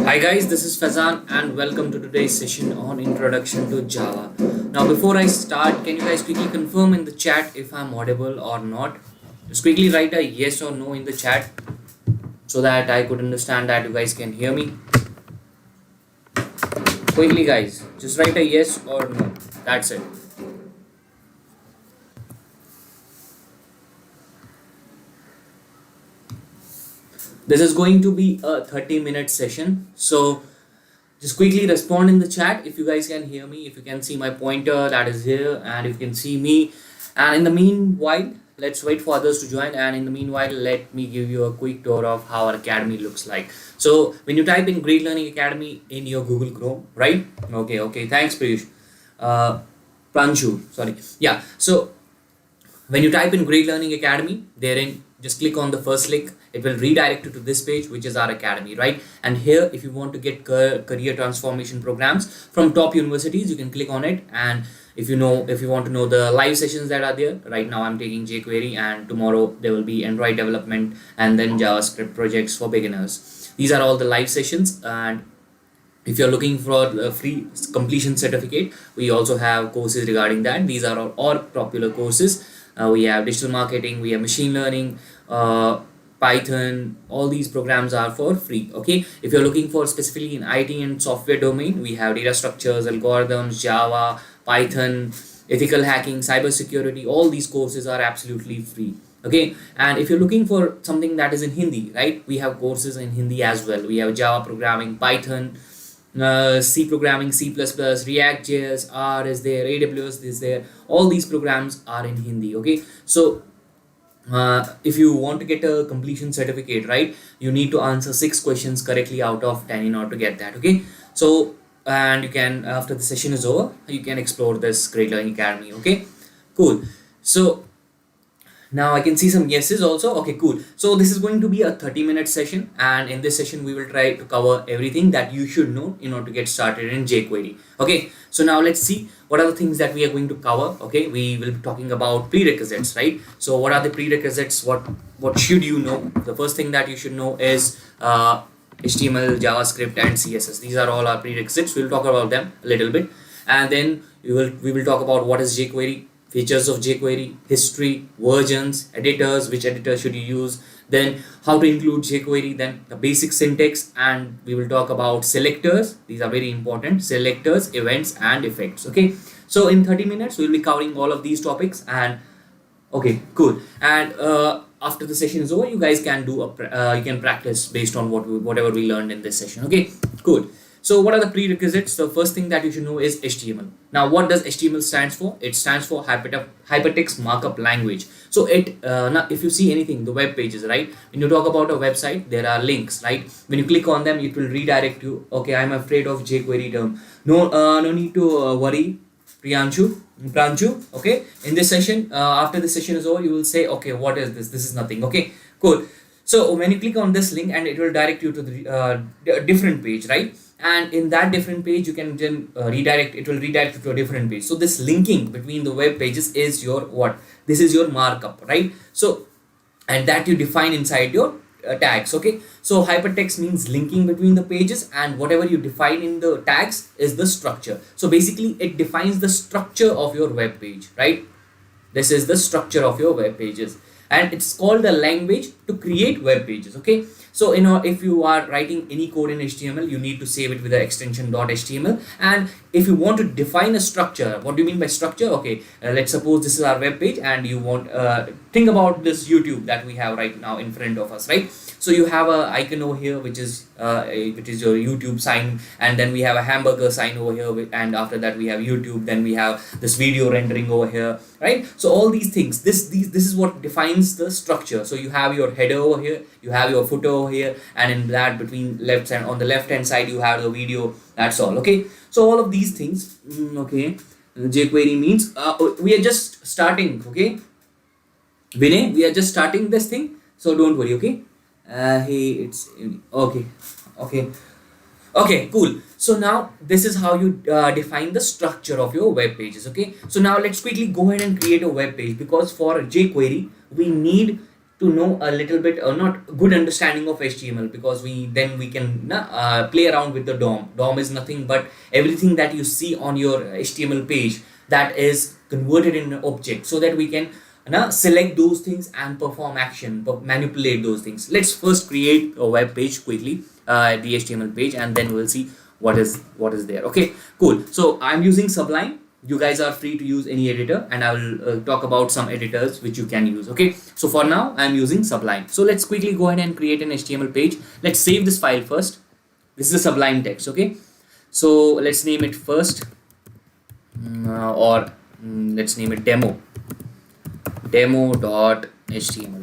Hi guys, this is Fazan and welcome to today's session on Introduction to Java. Now before I start, can you guys quickly confirm in the chat if I'm audible or not? Just quickly write a yes or no in the chat so that I could understand that you guys can hear me. Quickly guys, just write a yes or no. That's it. This is going to be a 30-minute session. So just quickly respond in the chat if you guys can hear me, if you can see my pointer that is here, and if you can see me. And in the meanwhile, let's wait for others to join. And in the meanwhile, let me give you a quick tour of how our academy looks like. So when you type in Great Learning Academy in your Google Chrome, right? Okay. Thanks, Piyush. Pranshu, sorry. Yeah. So when you type in Great Learning Academy, therein just click on the first link. It will redirect you to this page, which is our academy, right? And here, if you want to get career transformation programs from top universities, you can click on it. And if you want to know the live sessions that are there, right now I'm taking jQuery, and tomorrow there will be Android development and then JavaScript projects for beginners. These are all the live sessions. And if you're looking for a free completion certificate, we also have courses regarding that. These are all popular courses. We have digital marketing, we have machine learning, Python. All these programs are for free. Okay, if you're looking for specifically in IT and software domain, we have data structures, algorithms, Java, Python, ethical hacking, cyber security. All these courses are absolutely free. Okay, and if you're looking for something that is in Hindi, right, we have courses in Hindi as well. We have Java programming, Python, C programming, C++, React.js, R is there, AWS is there. All these programs are in Hindi. Okay, so if you want to get a completion certificate, right, you need to answer 6 questions correctly out of 10 in order to get that. Okay, so and you can, after the session is over, you can explore this Great Learning Academy. Okay, cool. So now I can see some yeses also. Okay, cool. So this is going to be a 30-minute session, and in this session we will try to cover everything that you should know in order to get started in jQuery. Okay, so now let's see what are the things that we are going to cover. Okay, we will be talking about prerequisites, right? So what are the prerequisites? What should you know? The first thing that you should know is HTML, JavaScript, and CSS. These are all our prerequisites. We'll talk about them a little bit, and then we will talk about what is jQuery, features of jQuery, history, versions, editors, which editor should you use, then how to include jQuery, then the basic syntax, and we will talk about selectors. These are very important: selectors, events, and effects. Okay, so in 30 minutes we'll be covering all of these topics. And okay, cool. And after the session is over, you guys can do you can practice based on whatever we learned in this session. Okay, cool. So what are the prerequisites? The first thing that you should know is HTML. Now, what does HTML stands for? It stands for Hypertext Markup Language. So now if you see anything, the web pages, right? When you talk about a website, there are links, right? When you click on them, it will redirect you. Okay, I'm afraid of jQuery term. No need to worry, Pranchu. Okay, in this session, after the session is over, you will say, okay, what is this? This is nothing. Okay, cool. So when you click on this link, and it will direct you to the different page, right? And in that different page, you can then redirect. It will redirect you to a different page. So this linking between the web pages is your what? This is your markup, right? So, and that you define inside your tags. Okay, so hypertext means linking between the pages, and whatever you define in the tags is the structure. So basically it defines the structure of your web page, right? This is the structure of your web pages, and it's called the language to create web pages. Okay, so if you are writing any code in HTML, you need to save it with the extension .html. And if you want to define a structure, what do you mean by structure? Okay, let's suppose this is our web page, and you want think about this YouTube that we have right now in front of us, right? So you have a icon over here, which is your YouTube sign, and then we have a hamburger sign over here, and after that we have YouTube. Then we have this video rendering over here, right? So all these things, this is what defines the structure. So you have your header over here, you have your footer over here, and in that between left and on the left hand side you have the video. That's all. Okay, so all of these things. Okay, jQuery means we are just starting. Okay, Vinay, we are just starting this thing, so don't worry. Okay, hey, it's okay, cool. So now this is how you define the structure of your web pages. Okay, so now let's quickly go ahead and create a web page, because for jQuery we need to know a little bit or not good understanding of HTML, because we can play around with the DOM. DOM is nothing but everything that you see on your HTML page that is converted in an object, so that we can select those things and perform action, manipulate those things. Let's first create a web page quickly, the HTML page, and then we'll see what is there. Okay, cool. So I'm using Sublime. You guys are free to use any editor, and I will talk about some editors which you can use. Okay, so for now I'm using Sublime. So let's quickly go ahead and create an HTML page. Let's save this file first. This is a Sublime text. Okay, so let's name it first, let's name it demo.html.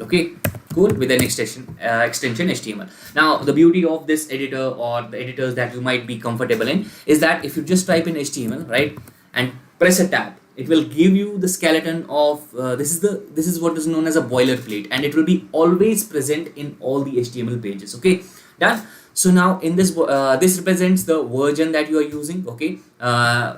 Okay, cool, with an extension HTML. Now the beauty of this editor, or the editors that you might be comfortable in, is that if you just type in HTML, right, and press a tab, it will give you the skeleton of this is what is known as a boilerplate, and it will be always present in all the HTML pages. Okay, done. So now in this this represents the version that you are using. Okay,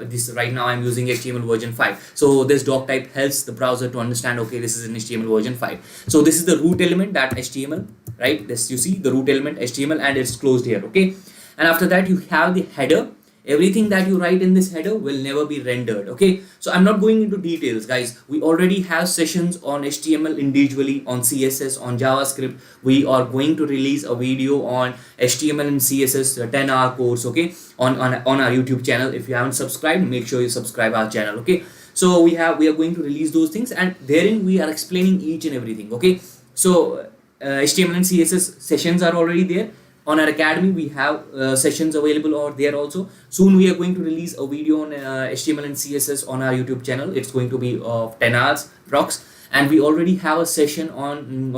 this right now I'm using HTML version 5. So this doc type helps the browser to understand, okay, this is an HTML version 5. So this is the root element, that HTML, right? This, you see the root element HTML, and it's closed here. Okay, and after that you have the header. Everything that you write in this header will never be rendered. Okay, so I'm not going into details, guys. We already have sessions on HTML individually, on CSS, on JavaScript. We are going to release a video on HTML and CSS, a 10-hour course, okay, on our YouTube channel. If you haven't subscribed, make sure you subscribe our channel. Okay, so we are going to release those things, and therein we are explaining each and everything. Okay, so HTML and CSS sessions are already there. On our academy, we have sessions available over there also. Soon we are going to release a video on HTML and CSS on our YouTube channel. It's going to be of 10 hours prox, and we already have a session on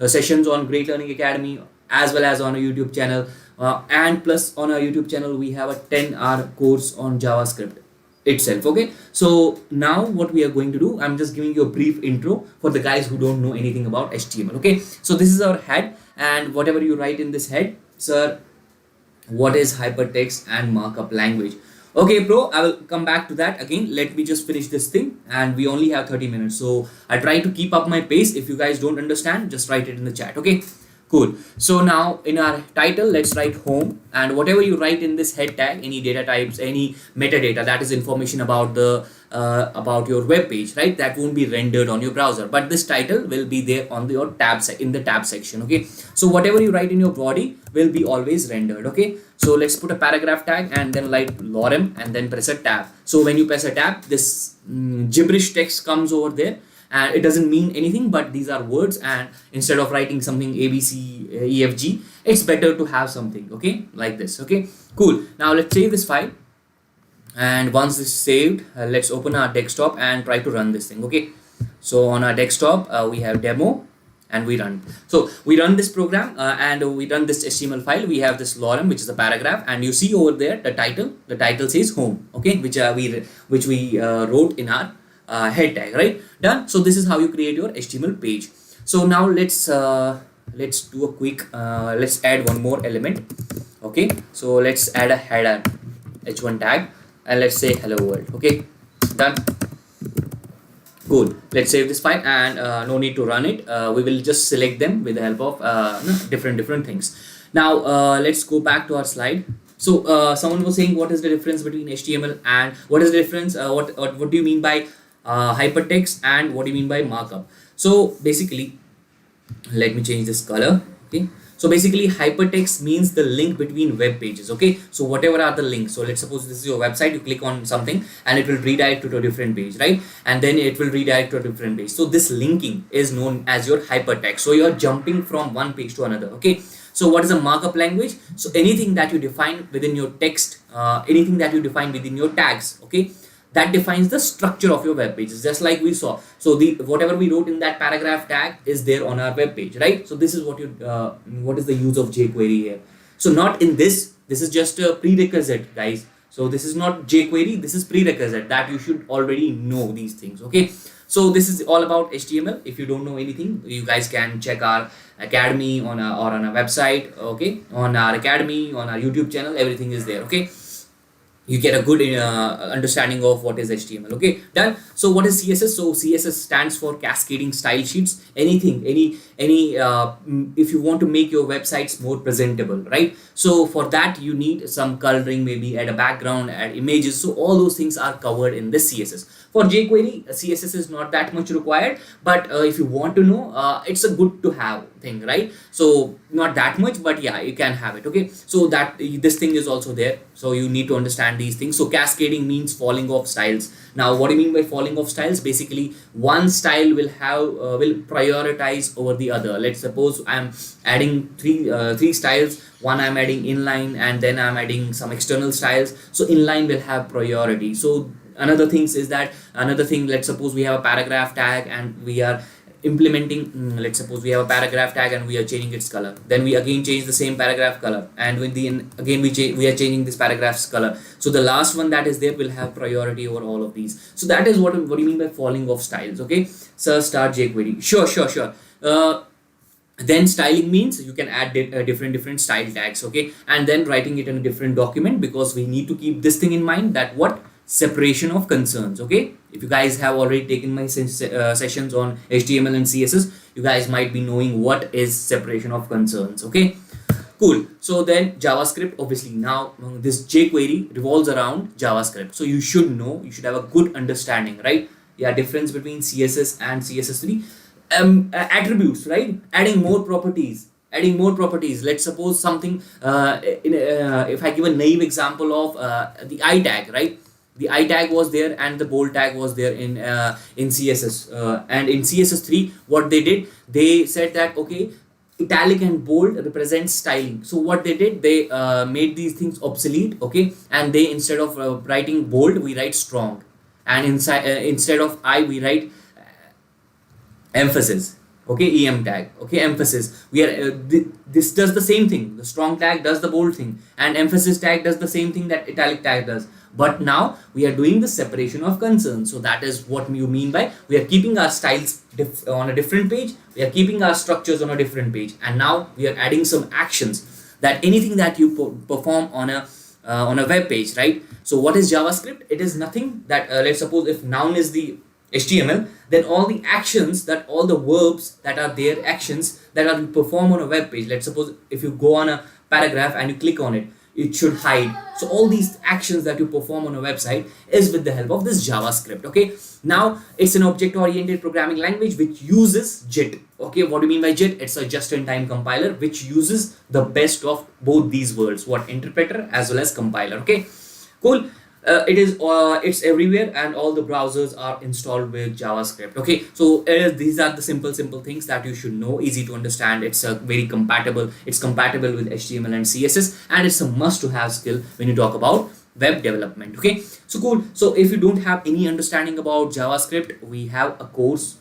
sessions on Great Learning Academy, as well as on a YouTube channel, and plus on our YouTube channel we have a 10-hour course on JavaScript itself. Okay, so now what we are going to do, I'm just giving you a brief intro for the guys who don't know anything about HTML. Okay, so this is our head, and whatever you write in this head, sir, what is hypertext and markup language? Okay, bro, I will come back to that again. Let me just finish this thing, and we only have 30 minutes, so I try to keep up my pace. If you guys don't understand, just write it in the chat. Okay, cool. So now in our title, let's write home, and whatever you write in this head tag, any data types, any metadata, that is information about the about your web page, right? That won't be rendered on your browser, but this title will be there on your in the tab section. Okay, so whatever you write in your body will be always rendered. Okay, so let's put a paragraph tag and then write lorem and then press a tab. So when you press a tab, this gibberish text comes over there, and it doesn't mean anything, but these are words, and instead of writing something ABC EFG, it's better to have something, okay, like this. Okay, cool. Now let's save this file, and once this is saved, let's open our desktop and try to run this thing. Okay, so on our desktop we have demo, and we run. So we run this program, and we run this HTML file. We have this lorem, which is a paragraph, and you see over there the title says home. Okay, which we wrote in our head tag, right? Done. So this is how you create your HTML page. So now let's do a quick let's add one more element. Okay, so let's add a header h1 tag, and let's say hello world. Okay, done. Cool. Let's save this file, and no need to run it. We will just select them with the help of different things. Now let's go back to our slide. So someone was saying, what is the difference between HTML and what is the difference? What do you mean by hypertext, and what do you mean by markup? So basically, let me change this color. Okay, so basically hypertext means the link between web pages. Okay, so whatever are the links, so let's suppose this is your website, you click on something and it will redirect to a different page, right? And then it will redirect to a different page. So this linking is known as your hypertext. So you're jumping from one page to another. Okay, so what is a markup language? So anything that you define within your text, anything that you define within your tags, okay, that defines the structure of your web pages, just like we saw. So the whatever we wrote in that paragraph tag is there on our web page, right? So this is what you what is the use of jQuery here. So not in this is just a prerequisite, guys. So this is not jQuery, this is prerequisite, that you should already know these things. Okay, so this is all about HTML. If you don't know anything, you guys can check our academy on our website. Okay, on our academy, on our YouTube channel, everything is there. Okay, you get a good understanding of what is HTML. Okay, done. So what is CSS? So CSS stands for cascading style sheets. Anything, if you want to make your websites more presentable, right? So for that you need some coloring, maybe add a background, add images. So all those things are covered in this CSS. For jQuery, CSS is not that much required, but if you want to know, it's a good to have thing, right? So not that much, but yeah, you can have it. Okay, so that this thing is also there, so you need to understand these things. So cascading means falling off styles. Now what do you mean by falling off styles? Basically one style will have will prioritize over the other. Let's suppose I'm adding three styles. One I'm adding inline, and then I'm adding some external styles. So inline will have priority. So another thing, let's suppose we have a paragraph tag and we are implementing, let's suppose we have a paragraph tag and we are changing its color, then we again change the same paragraph color, and with the again we are changing this paragraph's color. So the last one that is there will have priority over all of these. So that is what do you mean by falling off styles. Okay, so start jQuery. Sure. Then styling means you can add different style tags. Okay, and then writing it in a different document, because we need to keep this thing in mind, that what separation of concerns. Okay, if you guys have already taken my sessions on HTML and CSS, you guys might be knowing what is separation of concerns. Okay, cool. So then JavaScript, obviously now this jQuery revolves around JavaScript, so you should know, you should have a good understanding, right? Yeah, difference between CSS and CSS3. Attributes, right? Adding more properties. Let's suppose something, if I give a naive example of the I tag, right? The I tag was there and the bold tag was there in CSS, and in CSS3 what they did, they said that okay, italic and bold represents styling. So what they did, they made these things obsolete. Okay, and they, instead of writing bold, we write strong, and instead of I we write emphasis. Okay, em tag. Okay, emphasis. We are this does the same thing. The strong tag does the bold thing, and emphasis tag does the same thing that italic tag does. But now we are doing the separation of concerns. So that is what you mean by we are keeping our styles on a different page. We are keeping our structures on a different page, and now we are adding some actions, that anything that you perform on a web page, right? So what is JavaScript? It is nothing that let's suppose if noun is the HTML, then all the actions, that all the verbs that are there, actions that are performed on a web page. Let's suppose if you go on a paragraph and you click on it, it should hide. So all these actions that you perform on a website is with the help of this JavaScript. Okay, now it's an object-oriented programming language which uses JIT. Okay, what do you mean by JIT? It's a just-in-time compiler which uses the best of both these worlds, what interpreter as well as compiler. Okay, cool. It's everywhere, and all the browsers are installed with JavaScript. Okay, so these are the simple things that you should know, easy to understand. It's compatible with HTML and CSS, and it's a must to have skill when you talk about web development. Okay, so cool. So if you don't have any understanding about JavaScript, we have a course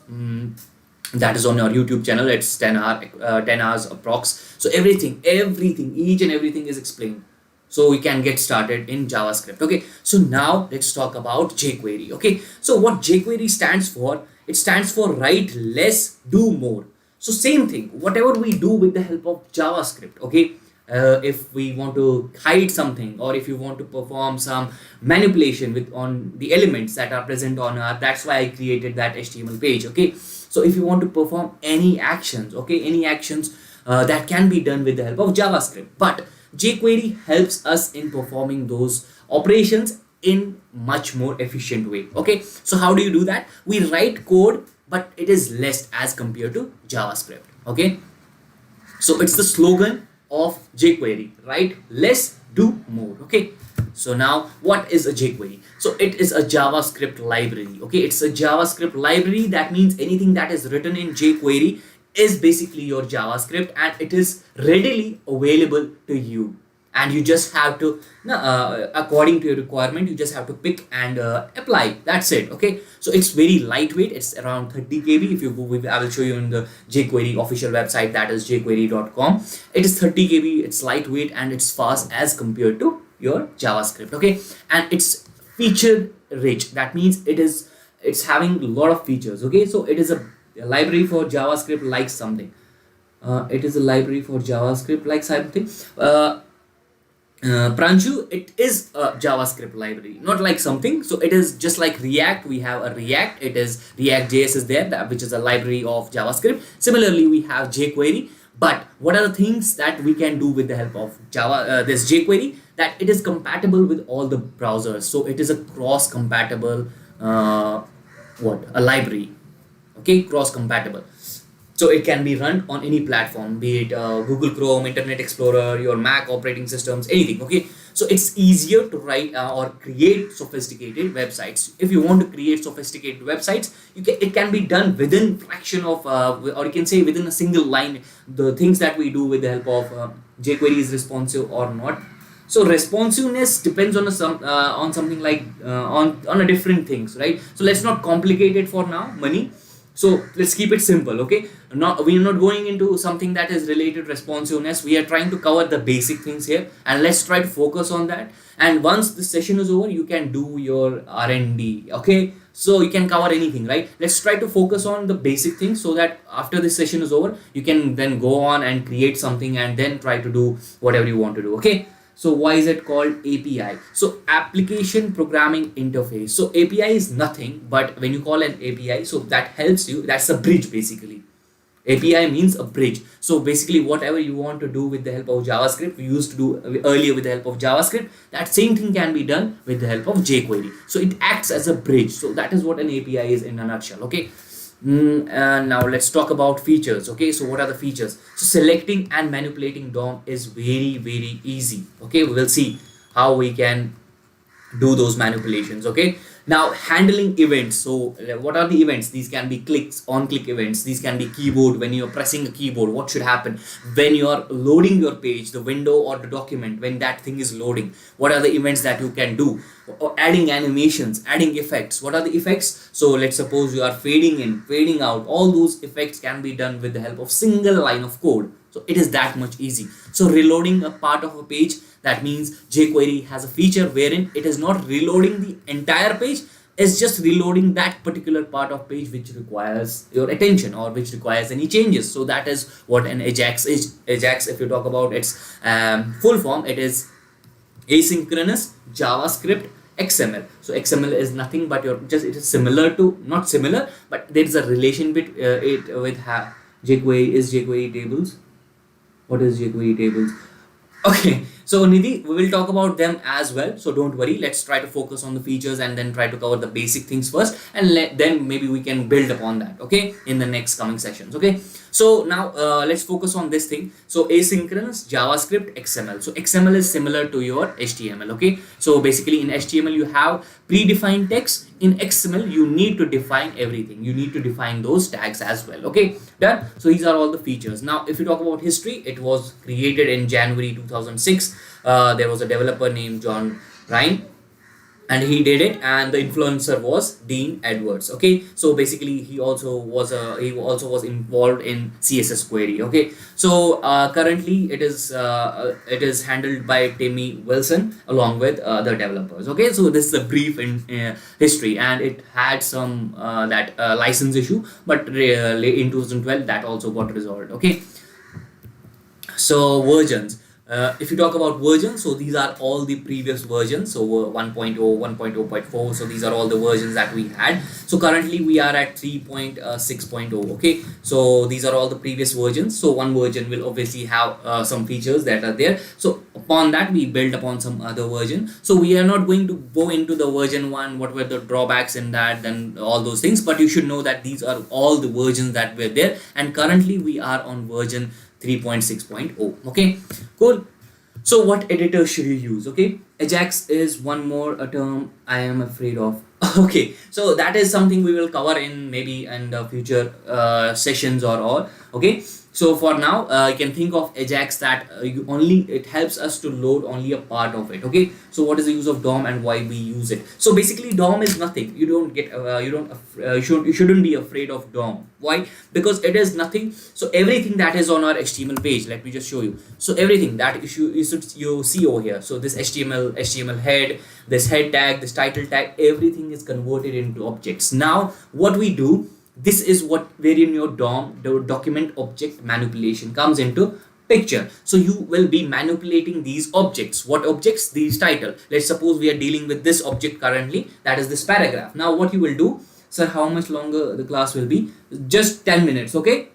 that is on our YouTube channel. It's 10 hours approx. So everything, each and everything is explained, so we can get started in JavaScript. Okay, so now let's talk about jQuery. Okay, so what jQuery stands for, it stands for write less, do more. So same thing, whatever we do with the help of JavaScript. Okay, if we want to hide something, or if you want to perform some manipulation on the elements that are present on our, that's why I created that HTML page. Okay, so if you want to perform any actions, that can be done with the help of JavaScript, but jQuery helps us in performing those operations in much more efficient way. Okay, so how do you do that? We write code, but it is less as compared to JavaScript. Okay, so it's the slogan of jQuery: write less, do more. Okay, so now what is a jQuery? So it is a JavaScript library. Okay, it's a JavaScript library. That means anything that is written in jQuery is basically your JavaScript, and it is readily available to you, and you just have to according to your requirement, you just have to pick and apply. That's it. Okay, so it's very lightweight. It's around 30 KB. If you go, I will show you in the jQuery official website, that is jQuery.com. It is 30 KB. It's lightweight and it's fast as compared to your JavaScript. Okay, and it's feature rich. That means it's having a lot of features. Okay, so it is a library for JavaScript like something. Pranchu, it is a JavaScript library, not like something. So it is just like React. We have a React. It is React.js is there, which is a library of JavaScript. Similarly, we have jQuery. But what are the things that we can do with the help of this jQuery? That it is compatible with all the browsers. So it is a cross-compatible a library. Okay, cross-compatible. So it can be run on any platform, be it Google Chrome, Internet Explorer, your Mac operating systems, anything. Okay, so it's easier to write or create sophisticated websites. If you want to create sophisticated websites, it can be done within fraction of or you can say within a single line. The things that we do with the help of jQuery is responsive or not. So responsiveness depends on on something like on a different things, right? So let's not complicate it for now, money. So let's keep it simple, okay? We are not going into something that is related to responsiveness. We are trying to cover the basic things here, and let's try to focus on that. And once the session is over, you can do your R&D, okay? So you can cover anything, right? Let's try to focus on the basic things so that after this session is over, you can then go on and create something and then try to do whatever you want to do, okay? So why is it called API? So application programming interface. So API is nothing, but when you call an API, so that helps you. That's a bridge basically. API means a bridge. So basically whatever you want to do with the help of JavaScript, we used to do earlier with the help of JavaScript, that same thing can be done with the help of jQuery. So it acts as a bridge. So that is what an API is in a nutshell, okay? And now let's talk about features. Okay, so what are the features? So selecting and manipulating DOM is very easy. Okay, we will see how we can do those manipulations. Okay, now handling events. So what are the events? These can be clicks, on click events. These can be keyboard. When you're pressing a keyboard, what should happen? When you're loading your page, the window or the document, when that thing is loading, what are the events that you can do? Or adding animations, adding effects. What are the effects? So let's suppose you are fading in, fading out. All those effects can be done with the help of single line of code. So it is that much easy. So reloading a part of a page, that means jQuery has a feature wherein it is not reloading the entire page, it's just reloading that particular part of page which requires your attention or which requires any changes. So that is what an Ajax is. Ajax, if you talk about its full form, it is asynchronous JavaScript XML. So XML is nothing but it is similar to, not similar, but there is a relation bit it with jQuery. Is jQuery tables? What is jQuery tables? Okay, so Nidhi, we will talk about them as well. So don't worry. Let's try to focus on the features and then try to cover the basic things first, and then maybe we can build upon that. Okay, in the next coming sessions. Okay, so now let's focus on this thing. So asynchronous JavaScript XML. So XML is similar to your HTML. Okay, so basically in HTML you have predefined text. In XML you need to define everything. You need to define those tags as well. Okay, done. So these are all the features. Now if you talk about history, it was created in January 2006. There was a developer named John Ryan, and he did it, and the influencer was Dean Edwards. Okay, so basically he also was involved in CSS query. Okay, so currently it is handled by Timmy Wilson along with the developers. Okay, so this is a brief in history, and it had some license issue, but in 2012 that also got resolved. Okay, so versions. If you talk about versions, so these are all the previous versions. So 1.0, 1.0.4. So these are all the versions that we had. So currently we are at 3.6.0. Okay, so these are all the previous versions. So one version will obviously have some features that are there. So upon that we build upon some other version. So we are not going to go into the version 1, what were the drawbacks in that, then all those things. But you should know that these are all the versions that were there, and currently we are on version 3.6.0. okay, cool. So what editor should you use? Okay, Ajax is one more a term I am afraid of. Okay, so that is something we will cover in maybe in the future sessions or all. Okay, so for now you can think of Ajax that it helps us to load only a part of it. Okay, so what is the use of DOM and why we use it? So basically DOM is nothing. You shouldn't be afraid of DOM. Why? Because it is nothing. So everything that is on our HTML page, let me just show you. So everything that you see over here, so this HTML head, this head tag, this title tag, everything is converted into objects. Now what we do, this is wherein your DOM, the document object manipulation, comes into picture. So you will be manipulating these objects. What objects? These title. Let's suppose we are dealing with this object currently, that is this paragraph. Now what you will do, sir, how much longer the class will be? Just 10 minutes, okay,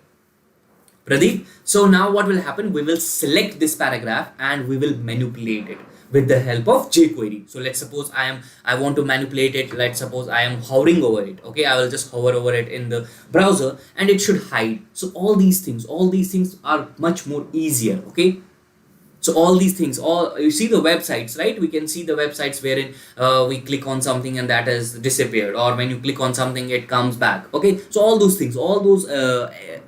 Pradeep? So now what will happen? We will select this paragraph and we will manipulate it with the help of jQuery. So let's suppose I want to manipulate it. Let's suppose I am hovering over it. Okay, I will just hover over it in the browser and it should hide. So all these things are much more easier. Okay. So all these things, all you see the websites, right? We can see the websites wherein we click on something and that has disappeared, or when you click on something it comes back. Okay, so all those things, all those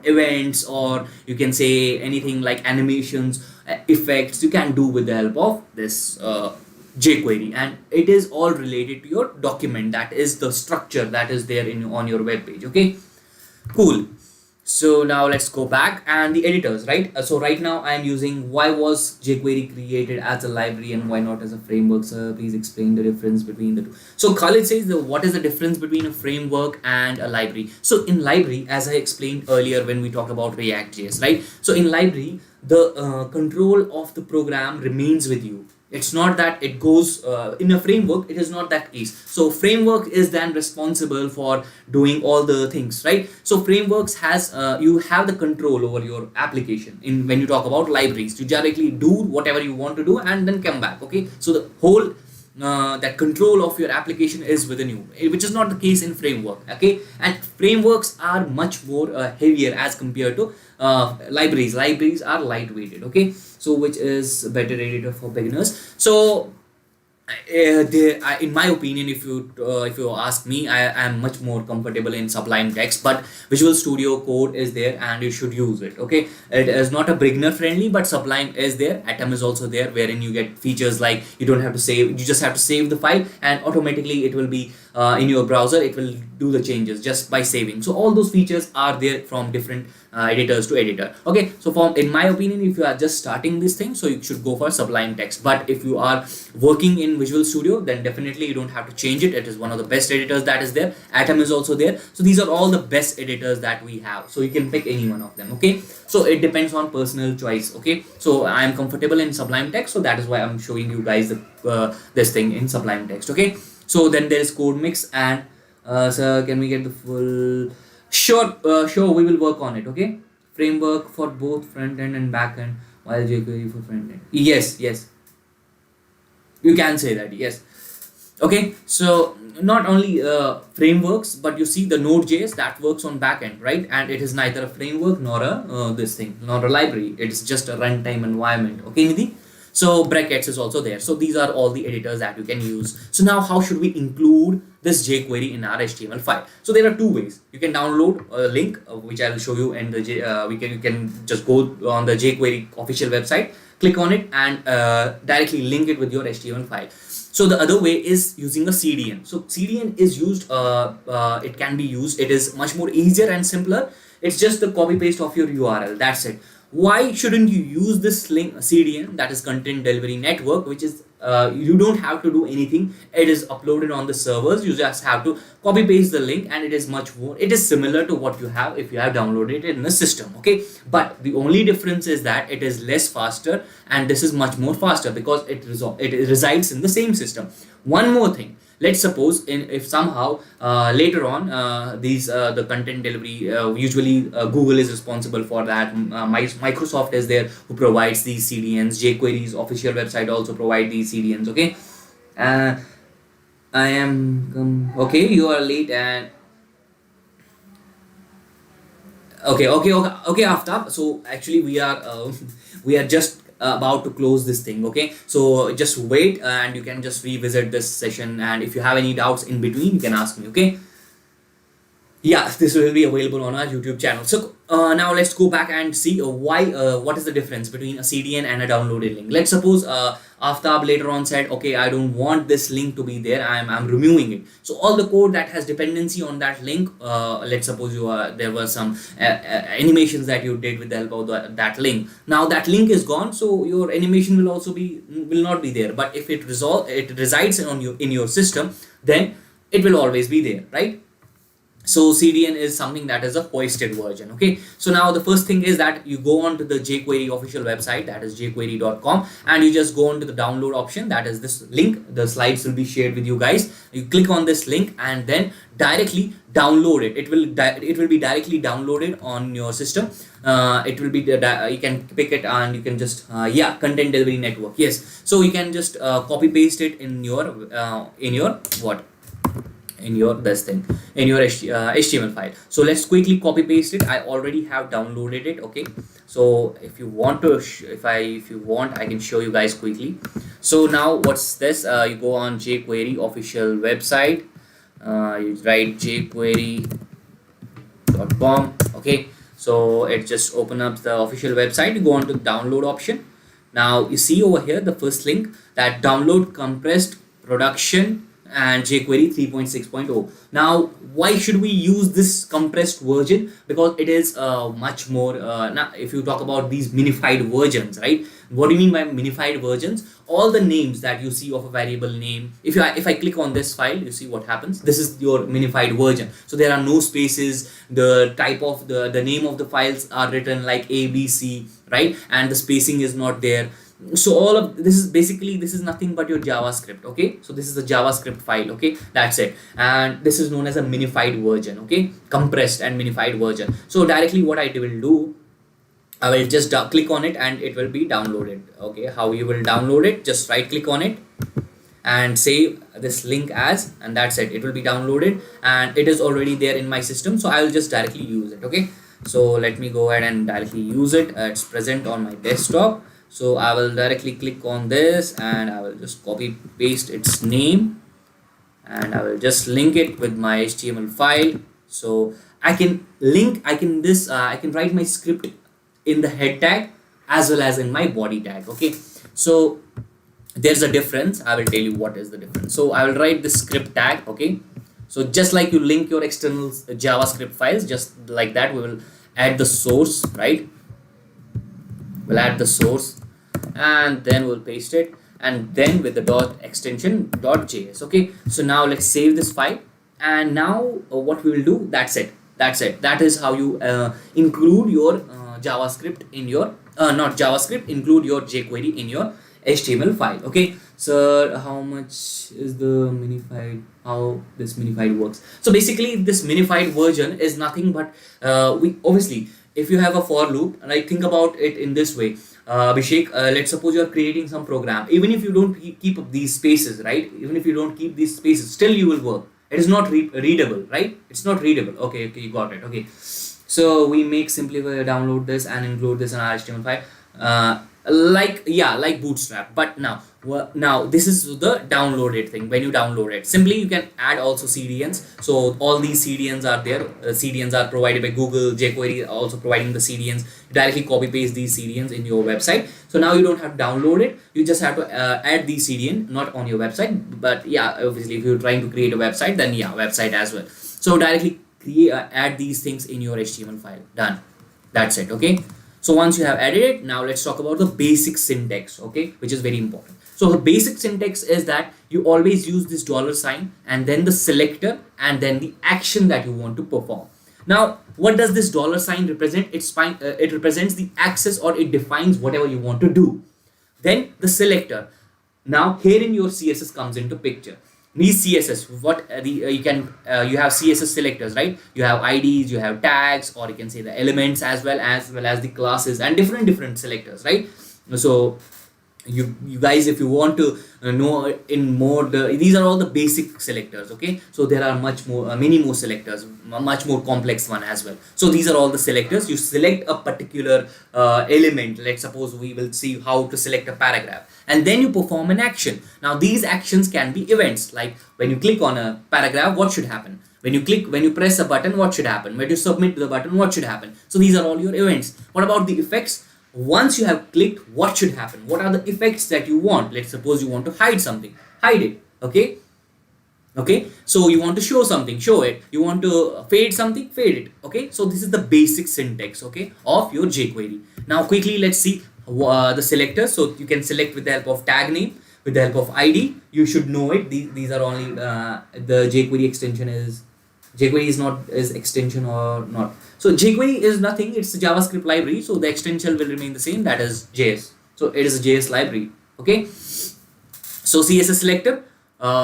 events, or you can say anything like animations, effects, you can do with the help of this jQuery, and it is all related to your document. That is the structure that is there in on your web page. Okay, cool. So now let's go back and the editors, right? So right now I'm using, why was jQuery created as a library and why not as a framework? Sir, please explain the difference between the two. So Khalid says, what is the difference between a framework and a library? So in library, as I explained earlier when we talked about React.js, right? So in library, the control of the program remains with you. It's not that it goes in a framework, it is not that case. So framework is then responsible for doing all the things, right? So frameworks has you have the control over your application. In when you talk about libraries, you directly do whatever you want to do and then come back. Okay, so the whole that control of your application is within you, which is not the case in framework. Okay, and frameworks are much more heavier as compared to libraries are lightweighted. Okay, so which is a better editor for beginners? So in my opinion, if you ask me, I am much more comfortable in Sublime Text, but Visual Studio Code is there and you should use it. Okay, it is not a beginner friendly, but Sublime is there. Atom is also there, wherein you get features like you don't have to save, you just have to save the file and automatically it will be in your browser, it will do the changes just by saving. So all those features are there from different editors to editor. Okay, so in my opinion, if you are just starting this thing, so you should go for Sublime Text. But if you are working in Visual Studio, then definitely you don't have to change it. It is one of the best editors that is there. Atom is also there. So these are all the best editors that we have, so you can pick any one of them. Okay, so it depends on personal choice. Okay, so I am comfortable in Sublime Text, so that is why I'm showing you guys the this thing in Sublime Text. Okay, so then there is Code Mix, and sir, can we get the full? Sure, we will work on it. Okay, framework for both front end and back end, while jQuery for front end. Yes, you can say that. Yes. Okay, so not only frameworks, but you see the Node.js that works on backend, right? And it is neither a framework nor a this thing, nor a library. It is just a runtime environment. Okay, Nidhi? So brackets is also there. So these are all the editors that you can use. So now how should we include this jQuery in our HTML file? So there are two ways. You can download a link, which I will show you in the you can just go on the jQuery official website, click on it and directly link it with your HTML file. So the other way is using a CDN. So CDN is used, it can be used. It is much more easier and simpler. It's just the copy paste of your URL. That's it. Why shouldn't you use this link CDN, that is Content Delivery Network, which is you don't have to do anything. It is uploaded on the servers. You just have to copy paste the link and it is much more, it is similar to what you have if you have downloaded it in the system. Okay, but the only difference is that it is less faster and this is much more faster because it resides in the same system. One more thing, let's suppose if somehow later on the content delivery, usually Google is responsible for that. Microsoft is there who provides these CDNs. jQuery's official website also provide these CDNs. Okay, I am okay, you are late and okay Aftab. So actually we are just about to close this thing. Okay, so just wait and you can just revisit this session, and if you have any doubts in between you can ask me. Okay, yeah, this will be available on our YouTube channel. So now let's go back and see what is the difference between a CDN and a downloaded link. Let's suppose Aftab later on said, okay, I don't want this link to be there, I'm removing it. So all the code that has dependency on that link, let's suppose there were some animations that you did with the help of that link. Now that link is gone, so your animation will not be there. But if it resides in your system, then it will always be there, right? So CDN is something that is a hoisted version. Okay, so now the first thing is that you go on to the jQuery official website, that is jQuery.com, and you just go on to the download option, that is this link. The slides will be shared with you guys. You click on this link and then directly download it. It will be directly downloaded on your system. It will be you can pick it and you can just yeah, content delivery network, yes. So you can just copy paste it in your what, in your this thing, in your HTML file. So let's quickly copy paste it. I already have downloaded it. Okay, so if you want to if you want, I can show you guys quickly. So now what's this, you go on jQuery official website, you write jQuery.com. okay, so it just open up the official website. You go on to the download option. Now you see over here the first link, that download compressed production and jQuery 3.6.0. Now why should we use this compressed version? Because it is much more now if you talk about these minified versions, right? What do you mean by minified versions? All the names that you see of a variable name, if I click on this file, you see what happens. This is your minified version. So there are no spaces, the type of the name of the files are written like ABC, right? And the spacing is not there. So all of this is basically, this is nothing but your JavaScript. Okay, so this is a JavaScript file. Okay, that's it. And this is known as a minified version. Okay, compressed and minified version. So directly what I will do, I will just click on it and it will be downloaded. Okay, how you will download it? Just right click on it and save this link as, and that's it. It will be downloaded and it is already there in my system. So I will just directly use it. Okay, so let me go ahead and directly use it. It's present on my desktop. So I will directly click on this and I will just copy paste its name and I will just link it with my HTML file. So I can write my script in the head tag as well as in my body tag. Okay, so there's a difference. I will tell you what is the difference. So I will write the script tag. Okay, so just like you link your external JavaScript files, just like that, we will add the source, right? We'll add the source and then we'll paste it, and then with the dot extension .js. Okay, so now let's save this file, and now what we will do, that's it. That is how you include your JavaScript in your not JavaScript, include your jQuery in your HTML file. Okay, so how much is the minified, how this minified works? So basically this minified version is nothing but we obviously, if you have a for loop, like think about it in this way, Abhishek, let's suppose you are creating some program. Even if you don't keep up these spaces, right? Even if you don't keep these spaces, still you will work. It is not readable, right? It's not readable. Okay, you got it. Okay, so we make simplify, download this and include this in our HTML file. Like Bootstrap. But now this is the downloaded thing. When you download it, simply you can add also CDNs. So all these CDNs are there. CDNs are provided by Google. jQuery also providing the CDNs. You directly copy paste these CDNs in your website. So now you don't have to download it. You just have to add the CDN, not on your website, but yeah, obviously if you're trying to create a website, then yeah, website as well. So directly add these things in your HTML file. Done. That's it. Okay, so once you have added it, now let's talk about the basic syntax. Okay, which is very important. So the basic syntax is that you always use this $sign and then the selector and then the action that you want to perform. Now what does this $sign represent? It represents the access, or it defines whatever you want to do. Then the selector. Now here in your CSS comes into picture. These CSS, you have CSS selectors, right? You have IDs, you have tags, or you can say the elements as well as the classes and different selectors, right? So you guys, if you want to know in more, these are all the basic selectors. Okay, so there are many more selectors, much more complex one as well. So these are all the selectors. You select a particular element. Let's suppose we will see how to select a paragraph, and then you perform an action. Now these actions can be events, like when you click on a paragraph, what should happen? When you press a button, what should happen? When you submit the button, what should happen? So these are all your events. What about the effects? Once you have clicked, what should happen? What are the effects that you want? Let's suppose you want to hide something, hide it. Okay, so you want to show something, show it. You want to fade something, fade it. Okay, so this is the basic syntax, okay, of your jQuery. Now quickly let's see the selectors. So you can select with the help of tag name, with the help of ID. You should know it. These are only the jQuery extension is jQuery is extension or not. So jQuery is nothing, it's a JavaScript library, so the extension will remain the same, that is JS. So it is a JS library. Okay, so CSS selector,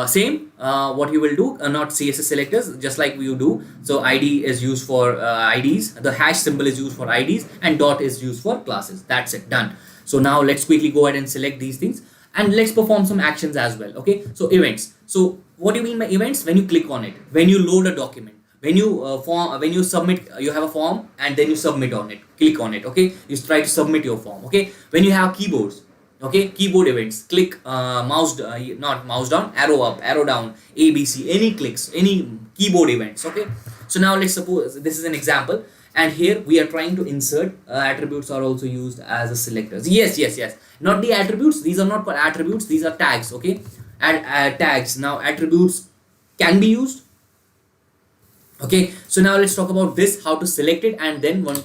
same, what you will do, not CSS selectors, just like you do. So ID is used for IDs, the hash symbol is used for IDs, and dot is used for classes. That's it, done. So now let's quickly go ahead and select these things, and let's perform some actions as well. Okay, so events. So what do you mean by events? When you click on it, when you load a document, when you when you submit, you have a form and then you submit on it, click on it. Okay, you try to submit your form. Okay, when you have keyboards, okay, keyboard events, click mouse, not mouse down, arrow up, arrow down, ABC, any clicks, any keyboard events. Okay, so now let's suppose this is an example, and here we are trying to insert attributes are also used as a selectors. Yes, not the attributes, these are not called attributes, these are tags. Okay, add tags. Now attributes can be used. Okay, so now let's talk about this, how to select it, and then let's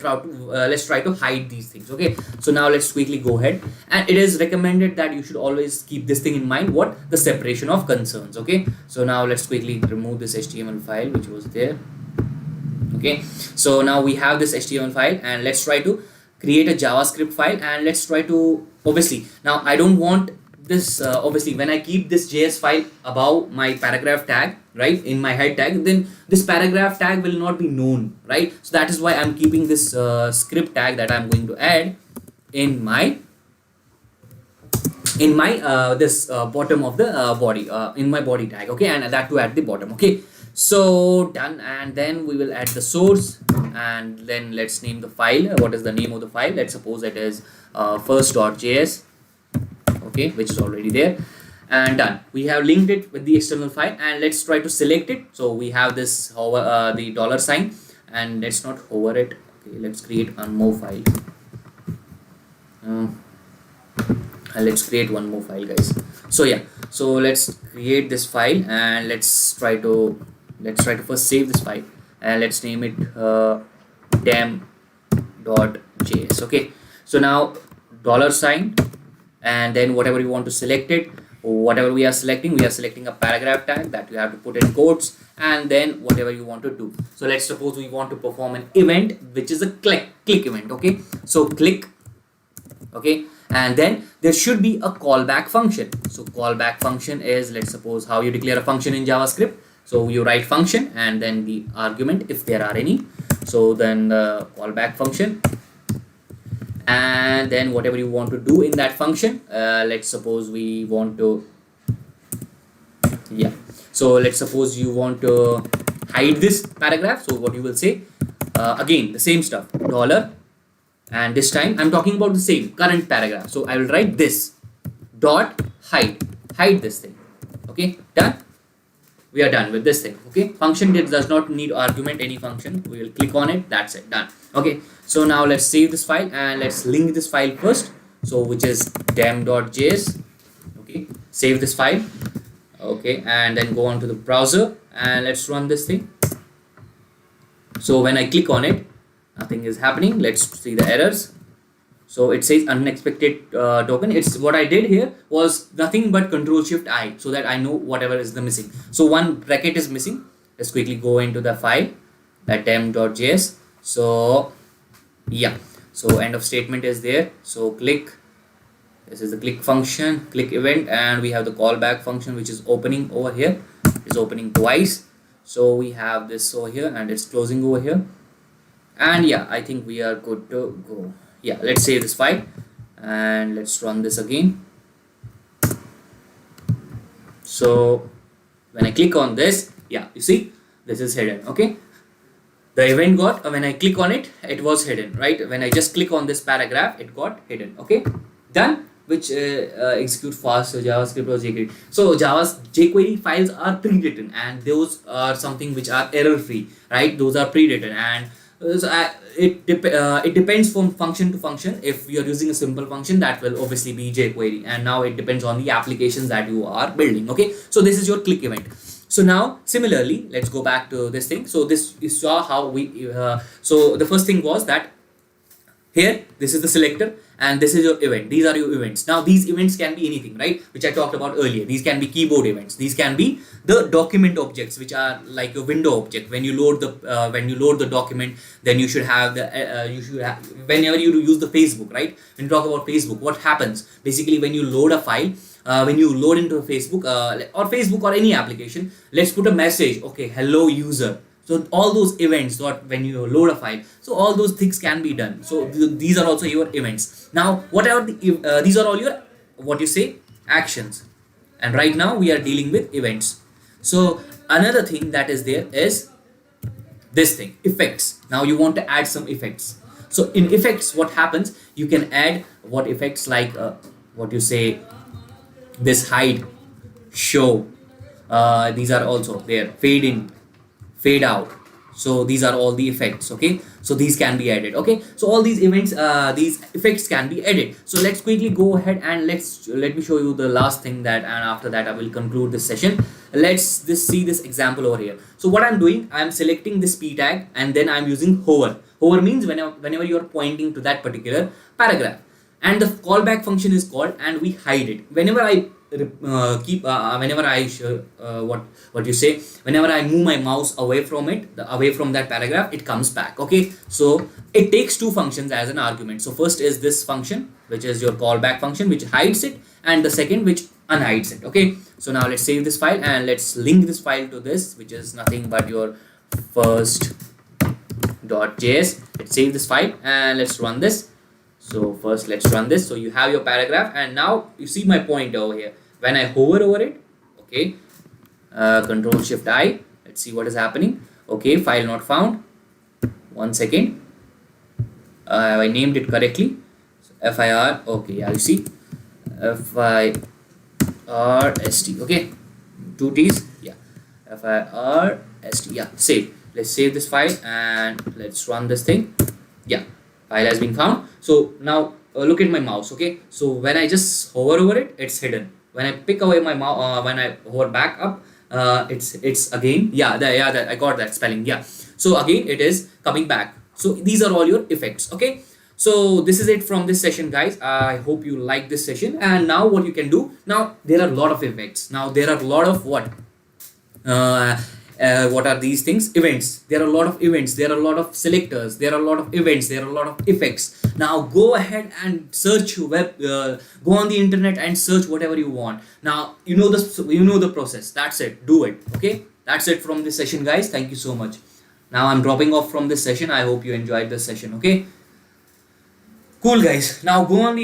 try to hide these things. Okay, so now let's quickly go ahead, and it is recommended that you should always keep this thing in mind, what the separation of concerns. Okay, so now let's quickly remove this HTML file which was there. Okay, so now we have this HTML file, and let's try to create a JavaScript file, and let's try to, obviously now I don't want this, obviously when I keep this JS file above my paragraph tag, right, in my head tag, then this paragraph tag will not be known, right? So that is why I'm keeping this script tag that I'm going to add in my this bottom of the body, in my body tag. Okay, and that to at the bottom. Okay, so done, and then we will add the source, and then let's name the file. What is the name of the file? Let's suppose it is first.js. Okay, which is already there, and done. We have linked it with the external file, and let's try to select it. So we have this hover, the dollar sign, and let's not hover it. Okay, let's create one more file. Let's create one more file, guys. So yeah, so let's create this file, and let's try to first save this file, and let's name it dem.js. okay, so now dollar sign, and then whatever you want to select it, whatever we are selecting a paragraph tag that you have to put in quotes, and then whatever you want to do. So let's suppose we want to perform an event which is a click event. Okay, so click. Okay, and then there should be a callback function. So callback function is, let's suppose, how you declare a function in JavaScript. So you write function and then the argument if there are any. So then the callback function, and then whatever you want to do in that function, let's suppose we want to, yeah, so let's suppose you want to hide this paragraph. So what you will say, again the same stuff, dollar, and this time I'm talking about the same current paragraph. So I will write this dot hide this thing. Okay, done. We are done with this thing. Okay, function does not need argument, any function. We will click on it, that's it, done. Okay, so now let's save this file, and let's link this file first, so which is dem.js. okay, save this file. Okay, and then go on to the browser, and let's run this thing. So when I click on it, nothing is happening. Let's see the errors. So it says unexpected token. It's what I did here was nothing but Control-Shift-I, so that I know whatever is the missing. So one bracket is missing. Let's quickly go into the file, that dem.js. So yeah, so end of statement is there. So click, this is the click function, click event, and we have the callback function which is opening over here. It's opening twice. So we have this over here, and it's closing over here. And yeah, I think we are good to go. Yeah, let's save this file, and let's run this again. So when I click on this, yeah, you see this is hidden. Okay, the event got, when I click on it, it was hidden, right? When I just click on this paragraph, it got hidden. Okay, done. Which execute fast, so JavaScript or jQuery. So jQuery files are pre-written, and those are something which are error free, right? Those are pre-written, and so it depends from function to function. If you are using a simple function, that will obviously be jQuery, and now it depends on the applications that you are building. Okay, so this is your click event. So now similarly, let's go back to this thing. So this, you saw how we so the first thing was that Here, this is the selector and this is your event. These are your events. Now these events can be anything, right? Which I talked about earlier. These can be keyboard events. These can be the document objects, which are like a window object. When you load the document, then you should have whenever you use the Facebook, right? When you talk about Facebook, what happens? Basically, when you load a file, when you load into a Facebook or any application, let's put a message. Okay, hello user. So all those events, when you load a file, so all those things can be done. So these are also your events. Now, these are all your actions. And right now we are dealing with events. So another thing that is there is this thing, effects. Now you want to add some effects. So in effects, what happens? You can add effects like this hide, show. These are also there, fade in, fade out. So these are all the effects. Okay, so these can be added. Okay, so all these these effects can be added. So let's quickly go ahead and let me show you the last thing, and after that I will conclude this session. Let's just see this example over here. So what I'm doing, I'm selecting this p tag and then I'm using hover. Hover means whenever you're pointing to that particular paragraph, and the callback function is called, and we hide it whenever I whenever I move my mouse away from that paragraph, it comes back. Okay, so it takes two functions as an argument. So first is this function, which is your callback function, which hides it, and the second which unhides it. Okay, so now let's save this file and let's link this file to this, which is nothing but your first.js. Let's save this file and let's run this. So first let's run this. So you have your paragraph, and now you see my pointer over here. When I hover over it, okay, Control Shift I, let's see what is happening. Okay, file not found. 1 second. I named it correctly. So FIR. Okay, yeah, you see FIRST. Okay, 2 T's. Yeah, FIRST. Yeah, save. Let's save this file and let's run this thing. Yeah, file has been found. So now look at my mouse. Okay, so when I just hover over it, it's hidden. When I pick away my mouse, when I hover back up, it's again, I got that spelling. Yeah, so again it is coming back. So these are all your effects. Okay, so this is it from this session, guys. I hope you like this session. And now what you can do, now there are a lot of effects. Now there are a lot of what are these things? Events. There are a lot of events. There are a lot of selectors. There are a lot of events. There are a lot of effects. Now go ahead and search go on the internet and search whatever you want. Now you know the process. That's it. Do it. Okay. That's it from this session, guys. Thank you so much. Now I'm dropping off from this session. I hope you enjoyed this session. Okay. Cool, guys. Now go on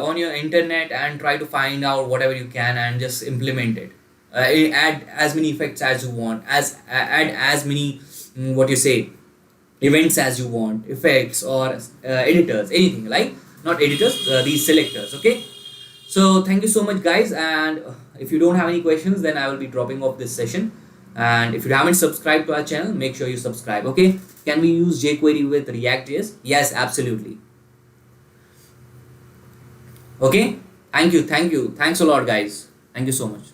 on your internet and try to find out whatever you can and just implement it. Add as many effects as you want, add as many events as you want, effects or editors, anything, like not editors, these selectors. Okay, so thank you so much, guys, and if you don't have any questions, then I will be dropping off this session. And if you haven't subscribed to our channel, make sure you subscribe. Okay, can we use jQuery with React.js? Yes, absolutely. Okay, thank you, thanks a lot, guys. Thank you so much.